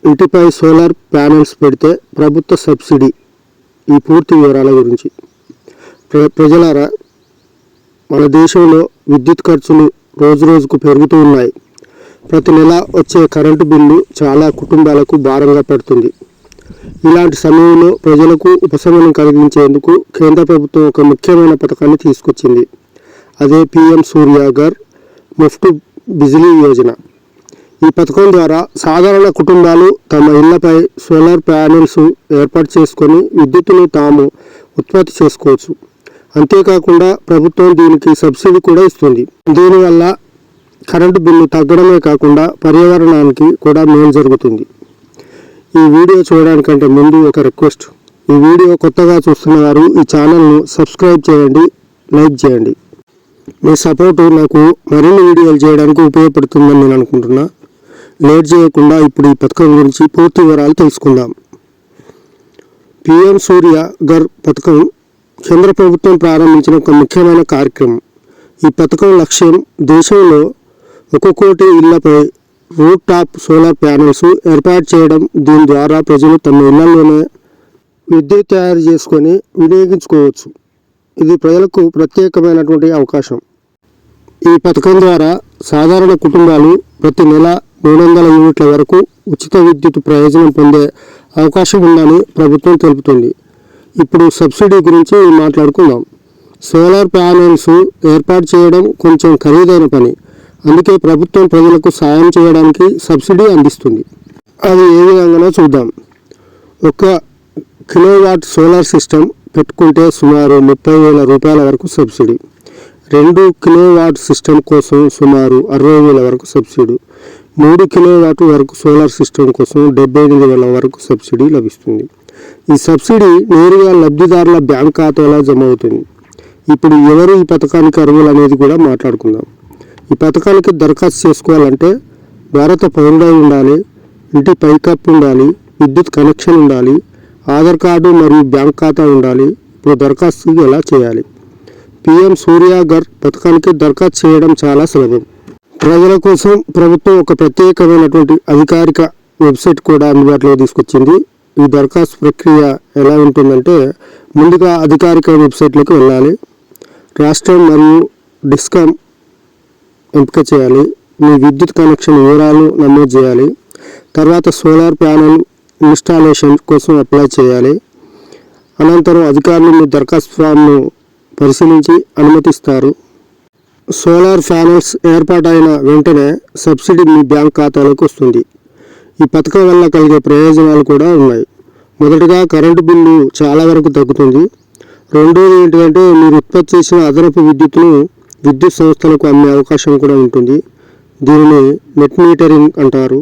ఇంటిపై solar panels పెడితే ప్రభుత్వ సబ్సిడీ. ఈ పూర్తి వివరాల గురించి ప్రజలారా, మన దేశంలో విద్యుత్ ఖర్చులు రోజుకు పెరుగుతూ ఉన్నాయి. ప్రతి నెల వచ్చే కరెంటు బిల్లు చాలా కుటుంబాలకు భారంగా పడుతుంది. ఇలాంటి సమయంలో ప్రజలకు ఉపశమనం కలిగించేందుకు కేంద్ర ప్రభుత్వం ఒక ముఖ్యమైన పథకాన్ని తీసుకొచ్చింది. అదే PM సూర్యాగర్ ముఫ్ట్ బిజిలీ యోజన. ఈ పథకం ద్వారా సాధారణ కుటుంబాలు తమ ఇళ్లపై సోలార్ ప్యానెల్స్ ఏర్పాటు చేసుకొని విద్యుత్తును తాము ఉత్పత్తి చేసుకోవచ్చు. అంతేకాకుండా ప్రభుత్వం దీనికి సబ్సిడీ కూడా ఇస్తుంది. దీనివల్ల కరెంటు బిల్లు తగ్గడమే కాకుండా పర్యావరణానికి కూడా మేలు జరుగుతుంది. ఈ వీడియో చూడడానికంటే ముందు ఒక రిక్వెస్ట్. ఈ వీడియో కొత్తగా చూస్తున్న వారు ఈ ఛానల్ను సబ్స్క్రైబ్ చేయండి, లైక్ చేయండి. మీ సపోర్టు నాకు మరిన్ని వీడియోలు చేయడానికి ఉపయోగపడుతుందని నేను అనుకుంటున్నా. లేట్ చేయకుండా ఇప్పుడు ఈ పథకం గురించి పూర్తి వివరాలు తెలుసుకుందాం. PM సూర్యాగర్ పథకం కేంద్ర ప్రభుత్వం ప్రారంభించిన ఒక ముఖ్యమైన కార్యక్రమం. ఈ పథకం లక్ష్యం దేశంలో 1 కోటి ఇళ్లపై రూట్ టాప్ సోలార్ ప్యానెల్స్ ఏర్పాటు చేయడం. దీని ద్వారా ప్రజలు తమ ఇళ్లలోనే విద్యుత్ తయారు చేసుకొని వినియోగించుకోవచ్చు. ఇది ప్రజలకు ప్రత్యేకమైనటువంటి అవకాశం. ఈ పథకం ద్వారా సాధారణ కుటుంబాలు ప్రతి నెల 300 యూనిట్ల వరకు ఉచిత విద్యుత్ ప్రయోజనం పొందే అవకాశం ఉందని ప్రభుత్వం తెలుపుతుంది. ఇప్పుడు సబ్సిడీ గురించి మాట్లాడుకుందాం. సోలార్ ప్యానెల్స్ ఏర్పాటు చేయడం కొంచెం ఖరీదైన పని. అందుకే ప్రభుత్వం ప్రజలకు సాయం చేయడానికి సబ్సిడీ అందిస్తుంది. అది ఏ విధంగానో చూద్దాం. 1 కిలోవాట్ సోలార్ సిస్టమ్ పెట్టుకుంటే సుమారు 30,000 రూపాయల వరకు సబ్సిడీ. 2 కిలోవాట్ సిస్టమ్ కోసం సుమారు 60,000 వరకు సబ్సిడీ. 3 కిలోవాట్ వరకు సోలార్ సిస్టమ్ కోసం 78,000 వరకు సబ్సిడీ లభిస్తుంది. ఈ సబ్సిడీ నేరుగా లబ్ధిదారుల బ్యాంక్ ఖాతాలో జమ అవుతుంది. ఇప్పుడు ఎవరు ఈ పథకానికి అర్హులు అనేది కూడా మాట్లాడుకుందాం. ఈ పథకానికి దరఖాస్తు చేసుకోవాలంటే భారత పౌరుడై ఉండాలి, ఇంటి పైకప్పు ఉండాలి, విద్యుత్ కనెక్షన్ ఉండాలి, ఆధార్ కార్డు మరియు బ్యాంక్ ఖాతా ఉండాలి. ఇప్పుడు దరఖాస్తు ఎలా చేయాలి? PM సూర్యాగర్ పథకానికి దరఖాస్తు చేయడం చాలా సులభం. ప్రజల కోసం ప్రభుత్వం ఒక ప్రత్యేకమైనటువంటి అధికారిక వెబ్సైట్ కూడా అందుబాటులో తీసుకొచ్చింది. ఈ దరఖాస్తు ప్రక్రియ ఎలా ఉంటుందంటే, ముందుగా అధికారిక వెబ్సైట్లోకి వెళ్ళాలి. రాష్ట్రం మరియు డిస్కమ్ ఎంపిక చేయాలి. మీ విద్యుత్ కనెక్షన్ వివరాలు నమోదు చేయాలి. తర్వాత సోలార్ ప్యానెల్ ఇన్స్టాలేషన్ కోసం అప్లై చేయాలి. అనంతరం అధికారులు మీ దరఖాస్తు ఫామ్ను పరిశీలించి అనుమతిస్తారు. సోలార్ ప్యానెల్స్ ఏర్పాటైన వెంటనే సబ్సిడీ మీ బ్యాంక్ ఖాతాలోకి వస్తుంది. ఈ పథకం వల్ల కలిగే ప్రయోజనాలు కూడా ఉన్నాయి. మొదటగా కరెంటు బిల్లు చాలా వరకు తగ్గుతుంది. రెండోది ఏంటంటే, మీరు ఉత్పత్తి చేసిన అదనపు విద్యుత్తును విద్యుత్ సంస్థలకు అమ్మే అవకాశం కూడా ఉంటుంది. దీనిని నెట్ మీటరింగ్ అంటారు.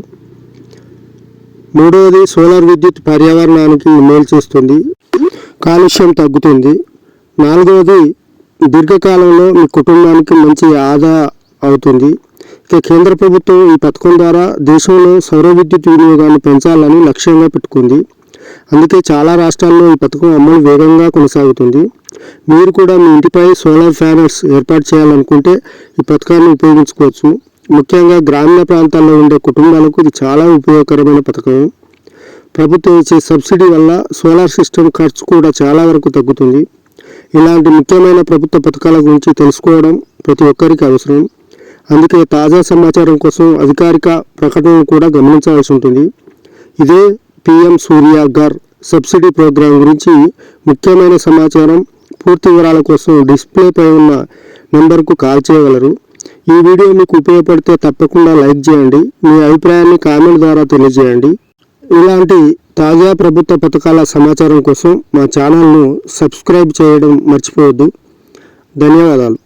మూడవది, సోలార్ విద్యుత్ పర్యావరణానికి మేలు చేస్తుంది, కాలుష్యం తగ్గుతుంది. నాలుగవది, దీర్ఘకాలంలో మీ కుటుంబానికి మంచి ఆదా అవుతుంది. ఇక కేంద్ర ప్రభుత్వం ఈ పథకం ద్వారా దేశంలో సౌర విద్యుత్ వినియోగాన్ని పెంచాలని లక్ష్యంగా పెట్టుకుంది. అందుకే చాలా రాష్ట్రాల్లో ఈ పథకం అమలు వేగంగా కొనసాగుతుంది. మీరు కూడా మీ ఇంటిపై సోలార్ ప్యానెల్స్ ఏర్పాటు చేయాలనుకుంటే ఈ పథకాన్ని ఉపయోగించుకోవచ్చు. ముఖ్యంగా గ్రామీణ ప్రాంతాల్లో ఉండే కుటుంబాలకు ఇది చాలా ఉపయోగకరమైన పథకం. ప్రభుత్వం ఇచ్చే సబ్సిడీ వల్ల సోలార్ సిస్టమ్ ఖర్చు కూడా చాలా వరకు తగ్గుతుంది. ఇలాంటి ముఖ్యమైన ప్రభుత్వ పథకాల గురించి తెలుసుకోవడం ప్రతి ఒక్కరికి అవసరం. అందుకే తాజా సమాచారం కోసం అధికారిక ప్రకటనను కూడా గమనించాల్సి ఉంటుంది. ఇదే PM సూర్యాగర్ సబ్సిడీ ప్రోగ్రాం గురించి ముఖ్యమైన సమాచారం. పూర్తి వివరాల కోసం డిస్ప్లేపై ఉన్న నెంబర్కు కాల్ చేయగలరు. ఈ వీడియో మీకు ఉపయోగపడితే తప్పకుండా లైక్ చేయండి. మీ అభిప్రాయాన్ని కామెంట్ ద్వారా తెలియజేయండి. ఇలాంటి తాజా ప్రభుత్వ పథకాల సమాచారం కోసం మా ఛానల్ను సబ్స్క్రైబ్ చేయడం మర్చిపోవద్దు. ధన్యవాదాలు.